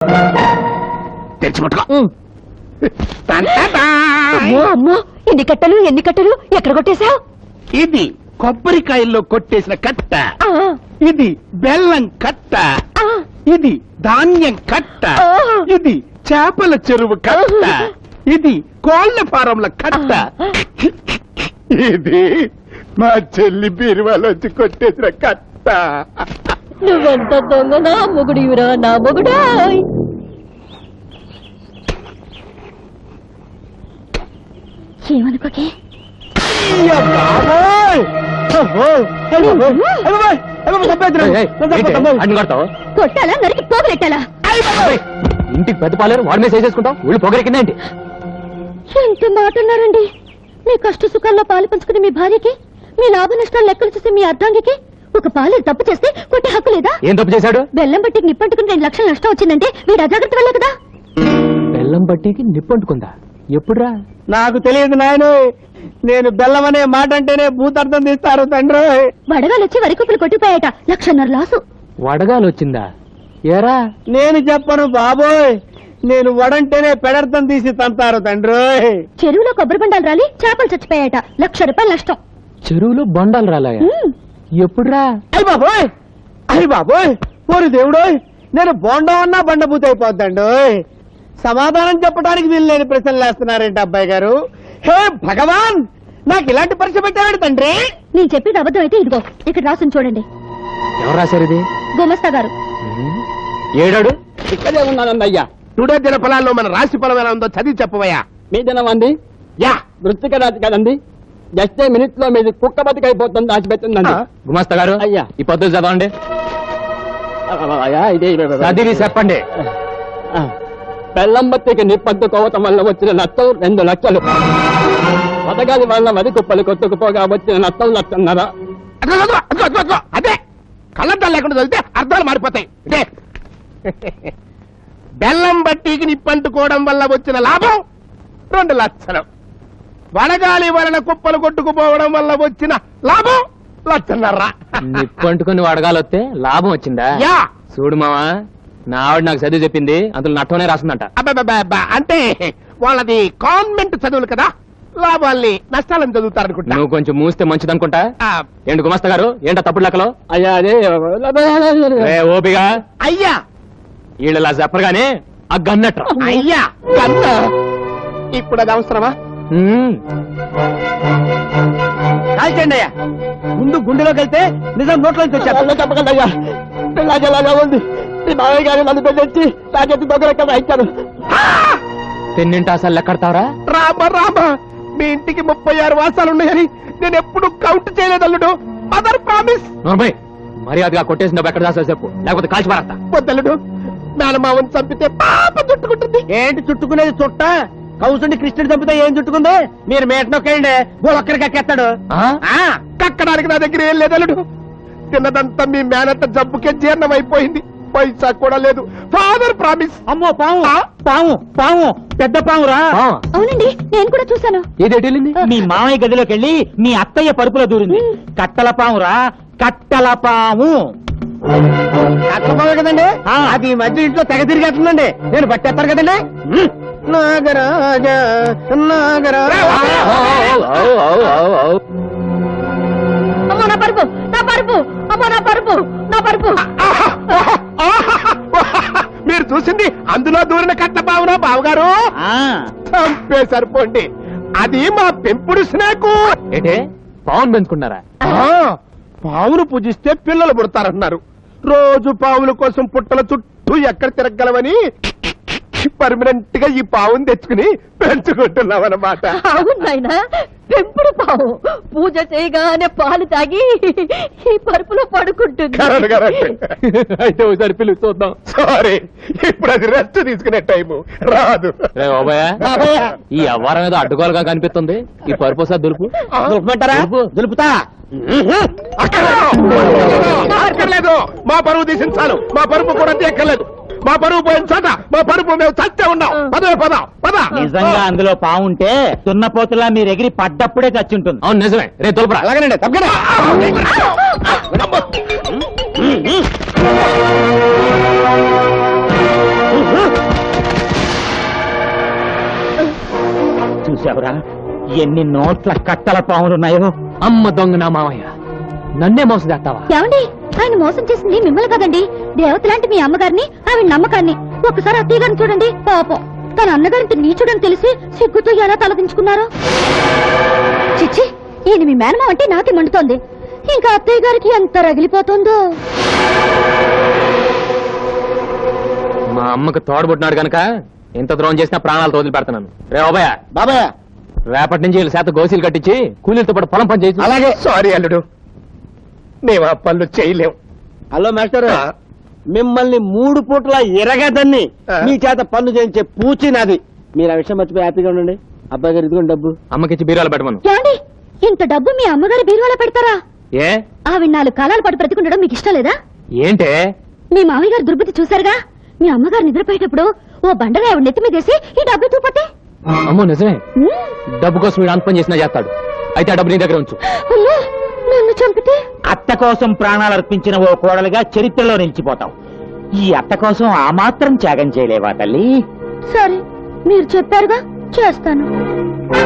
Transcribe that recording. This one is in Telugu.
తెచ్చిపట్టుకో. అమ్మో, ఎన్ని కట్టలు ఎక్కడ కొట్టేశావు? ఇది కొబ్బరికాయల్లో కొట్టేసిన కట్ట, ఇది బెల్లం కట్ట, ఇది ధాన్యం కట్ట, ఇది చేపల చెరువు కట్ట, ఇది కోళ్ల ఫారంల కట్ట, ఇది మా చెల్లి బీరువాలోంచి కొట్టేసిన కట్ట. నువ్వెంత దొంగ నా మొగుడివిరా, నా మొగుడా. ఏమనుకోకే. కొట్టాలా నరికి పోగలెట్టాలా? ఇంటికి పెద్ద పాలేరు వాడి మీద వేసేసుకుంటాం, ఊళ్ళు పొగరెక్కిందేంటి? ఎంత మాట అన్నారండి. మీ కష్ట సుఖాల్లో పాలు పంచుకునే మీ భార్యకి, మీ లాభ నష్టాలు లెక్కలు చూసే మీ అర్ధాంగికి ఒక పాలు తప్పు చేస్తే కొట్టే హక్కు లేదా? ఏం తప్పు చేశాడు? బెల్లం బట్టికి నిప్పంటుకుని 2 లక్షలు నష్టం వచ్చిందంటే వీడు అజాగ్రత్త వల్లే కదా. బెల్లం బట్టికి నిప్పంటుకుందా? ఎప్పుడురా? నాకు తెలియదు నాయను. నేను బెల్లం అనే మాట అంటేనే భూతార్థం తీస్తారు తండ్రి. వడగాలు వచ్చి వరి కుప్పలు కొట్టిపోయాట, 1.5 లక్షల లాసు. వడగాలు వచ్చిందా? ఏరా? నేను చెప్పను బాబోయ్, నేను వడంటేనే పెడర్థం తీసి తంతారు తండ్రి. చెరువులో కొబ్బరి బండాలు రాలి చేపలు చచ్చిపోయాట, 1 లక్ష రూపాయలు నష్టం. చెరువులో బండాలు రాలాయా? ఎప్పుడురా? అయ్యి బాబోయ్, అయ్యి బాబోయ్, ఓరి దేవుడోయ్, నేను బోండం అన్నా బండబూత అయిపోద్దండి. సమాధానం చెప్పడానికి వీలు లేని ప్రశ్నలు వేస్తున్నారేంటి అబ్బాయి గారు? హే భగవాన్, నాకు ఇలాంటి పరీక్ష పెట్టాడు తండ్రి. నేను చెప్పేది అబద్ధం అయితే ఇదిగో ఇక్కడ రాసుని చూడండి. ఎవరు రాశారు ఇది? గుమస్తా గారు. ఏడాడు? ఇక్కడే ఉన్నానందయ్యా. టుడే దిన ఫలాల్లో మన రాశి ఫలం ఎలా ఉందో చదివి చెప్పవయ్యా. మీ దినం అంది యా, వృత్తిక రాతి కదండి. జస్ట్ మినిట్ లో మీది కుక్క బతికైపోతుంది, దాచిపెట్టిందండి. గుమాస్తా గారు, అయ్యా. ఈ పద్ధతి చదవండి. అయ్యా, ఇదే చదివి చెప్పండి. బెల్లం బత్తికి నిప్పంటుకోవటం వల్ల వచ్చిన నష్టం 2 లక్షలు. పథకాల వల్ల వరి కుప్పలు కొట్టుకుపోగా వచ్చిన నష్టం 1.5 లక్షలు. అదే కళ్ళద్దాలు లేకుండా చదివితే అర్థాలు మారిపోతాయి. ఇదే బెల్లం బట్టీకి నిప్పంటుకోవడం వల్ల వచ్చిన లాభం 2 లక్షలు. వడగాలి వలన కుప్పలు కొట్టుకుపోవడం వల్ల వచ్చిన లాభం 1.5 లక్షలు. నిప్పంటుకుని వడగాలొస్తే లాభం వచ్చిందా? యా, చూడు మావా, నా ఆవిడ నాకు చదివి చెప్పింది, అందులో నట్టనే రాసిందంట. అబ్బా, అంటే వాళ్ళది కాన్వెంట్ చదువులు కదా, లాభాల్ని నష్టాలను చదువుతారనుకుంటా. నువ్వు కొంచెం మూస్తే మంచిదనుకుంటా. ఆ, ఏంటి గుమస్తా గారు, ఏంటో తప్పుడు లెక్కలో? అయ్యా, అదే ఓపిగా అయ్యా వీళ్ళు ఇలా చెప్పరుగానే ఆ గన్నట్టు. అయ్యా కన్న ఇప్పుడు అది అవసరమా? కాల్చండి అయ్యా, ముందు గుండెలోకి వెళ్తే నిజం నోట్లోంచి వచ్చారు. చెప్పకండి అయ్యా, పిల్లలాగా ఉంది. మీ మామయ్య గారు నన్ను పెట్టి నా చేతి దగ్గర ఇచ్చారు. పెన్నింటి అసలు లెక్కడతావరా? రామ, మీ ఇంటికి 36 వాసాలు ఉన్నాయని నేను ఎప్పుడు కౌంట్ చేయలేదు అల్లుడు. Mother promise. నోర్మై, మర్యాదగా కొట్టేసి నువ్వు ఎక్కడ దాసో చెప్పు, లేకపోతే కాల్చి పారేస్తా. వద్దల్లుడు, మేనమావని చంపితే పాప చుట్టుకుంటుంది. ఏంటి చుట్టుకునేది? చుట్ట కౌసుండి కృష్ణుడు చంపితే ఏం చుట్టుకుంది? మీరు మేటనొక్కేయండి, ఒక్కరికి కక్కేస్తాడు. కక్కడానికి నా దగ్గర ఏం లేదు అల్లుడు. తిన్నదంతా మీ మేనత్త జబ్బుకే జీర్ణం అయిపోయింది, పైసా కూడా లేదు. Father promise. అమ్మో, పాము పాము పాము పెద్ద పామురా. అవునండి, నేను కూడా చూశాను. ఏదేటెళ్ళింది? మీ మామయ్య గదిలోకి వెళ్ళి మీ అత్తయ్య పరుపులో దూరింది. కట్టల పామురా, కట్టల పాము. కట్టపోవే కదండి, అది ఈ మధ్య ఇంట్లో తెగ తిరిగేస్తుందండి. నేను పట్టేస్తారు కదండి. నాగరాజ నాగరాజ. అమ్మో నా పరుపు, నా పరుపు, అమ్మో నా పరుపు, నా పరుపు. మీరు చూసింది అందులో దూరిన కట్ట పావునా బావగారు? చంపేసరిపోండి, అది మా పెంపుడు స్నేకు. ఏంటే పవన్ పెంచుకున్నారా? పావును పూజిస్తే పిల్లలు పుడతారన్నారు. రోజు పావుల కోసం పుట్టల చుట్టూ ఎక్కడ తిరగలవని పర్మనెంట్ గా ఈ పావును తెచ్చుకుని పెంచుకుంటున్నామన్నమాట. అవును నాయనా, పెంపుడు పావు పూజ చేయగానే పాలు తాగి ఈ పరుపులో పడుకుంటుంది. అయితే ఒకసారి పిలువు చూద్దాం. సారీ, ఇప్పుడు అది రెస్ట్ తీసుకునే టైము రాదు. ఈ అవ్వారం ఏదో అడ్డుకోలుగా కనిపిస్తుంది. ఈ పరుపు సార్ దులుపు. దులుపుమంటారా? దులుపుతా. అక్కర్లేదు, మా పరువు తీసించాలు. మా పరుపు కూడా ఎక్కర్లేదు. మా పరువు పోయిన చోట మా పరుపు మేము చచ్చే ఉన్నాం. పద. నిజంగా అందులో పావుంటే దున్నపోతులా మీరు ఎగిరి పడ్డప్పుడే చచ్చుంటుంది. అవును నిజమే, రే తులపరా. అలాగేనండి, తప్పకుండా. చూసావురా ఎన్ని నోట్ల కట్టల పాములున్నాయో. అమ్మ దొంగ నా మామయ్య, నన్నే మోసం చేస్తావా? ఏమండి, ఆయన మోసం చేసింది మిమ్మల్ని కదండి, దేవత లాంటి మీ అమ్మగారిని, ఆవిడ నమ్మకాన్ని. ఒకసారి అత్తయ్య గారిని చూడండి, పాపం తన అన్నగారింటి నీచుడని తెలిసి సిగ్గుతో ఎలా తలదించుకున్నారో. చిచ్చి, ఈయన మీ మేనమా అంటే నాకే మండుతోంది, ఇంకా అత్తయ్య గారికి ఎంత రగిలిపోతుందో. మా అమ్మకు తోడబుట్టినాడు గనక ఎంత ద్రోహం చేసినా ప్రాణాలు వదిలి పెడుతున్నాను. రే బాబాయ్, బాబాయ్ రేపటి నుంచి వీళ్ళ శాత గోసీలు కట్టించి కూలీలతో పాటు పొలం పని చేసి. అలాగే. సారీ అల్లుడు, మేము ఆ పనులు చేయలేం. హలో మాస్టర్, మిమ్మల్ని 3 పూట్ల ఎరగదని మీ చేత పన్ను చేయించే పూచి నాది. మీరు ఆ విషయం మర్చిపోయి హ్యాపీగా ఉండండి. అబ్బాయి గారు ఇదిగోండి డబ్బు. అమ్మకిచ్చి బీరాలు పెట్టమను. ఏమండి, ఇంత డబ్బు మీ అమ్మగారి బీరువాలో పెడతారా? ఏ ఆవిడ 4 కాలాల పాటు బ్రతికుండడం మీకు ఇష్టం లేదా? ఏంటే మీ మామయ్య గారు దుర్బుద్ధి చూశారుగా, మీ అమ్మగారు నిద్రపోయేటప్పుడు ఓ బండగా ఆవిడ నెత్తి మీదేసి ఈ డబ్బు తూపతే. అమ్మో నిజమే, డబ్బు కోసం వీడు అంత పని చేసినా చేస్తాడు. అయితే ఆ డబ్బు నీ దగ్గర ఉంచు. అమ్మో, నన్ను చంపితే? అత్త కోసం ప్రాణాలు అర్పించిన ఓ కోడలుగా చరిత్రలో నిలిచిపోతాం. ఈ అత్త కోసం ఆ మాత్రం త్యాగం చేయలేవా తల్లి? సరే, మీరు చెప్పారుగా, చేస్తాను.